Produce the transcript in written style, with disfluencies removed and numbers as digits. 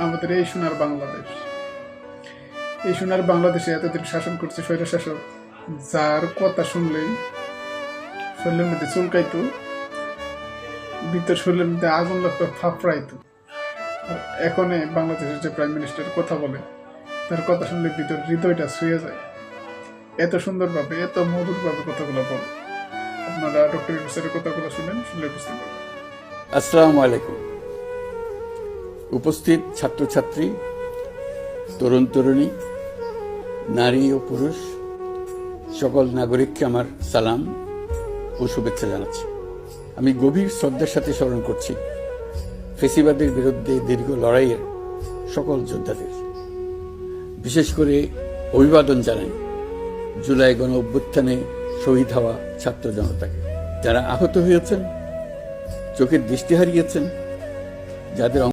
আমাদের এই সোনার বাংলাদেশ। এই সোনার বাংলাদেশে এতদিন শাসন করছে স্বৈর শাসক, যার কথা শুনলেই শরীরের মধ্যে চুলকাইতো, ভিতর শরীরের মধ্যে আগুন লাগতো, ফাফড়াইতো। আর এখন বাংলাদেশের যে প্রাইম মিনিস্টার কথা বলে, তার কথা শুনলে ভিতর হৃদয়টা ছুঁয়ে যায়। এত সুন্দরভাবে, এত মধুরভাবে কথাগুলো বলে। আপনারা ডক্টর ইউনূসের কথাগুলো শুনলে বুঝতে পারবেন। আসসালামু আলাইকুম। উপস্থিত ছাত্রছাত্রী, তরুণ তরুণী, নারী ও পুরুষ সকল নাগরিককে আমার সালাম ও শুভেচ্ছা জানাচ্ছি। আমি গভীর শ্রদ্ধার সাথে স্মরণ করছি ফেসিবাদের বিরুদ্ধে দীর্ঘ লড়াইয়ের সকল যোদ্ধাদের। বিশেষ করে অভিবাদন জানাই জুলাই গণ অভ্যুত্থানে শহীদ হওয়া ছাত্র জনতাকে, যারা আহত হয়েছেন, চোখের দৃষ্টি হারিয়েছেন, যাদের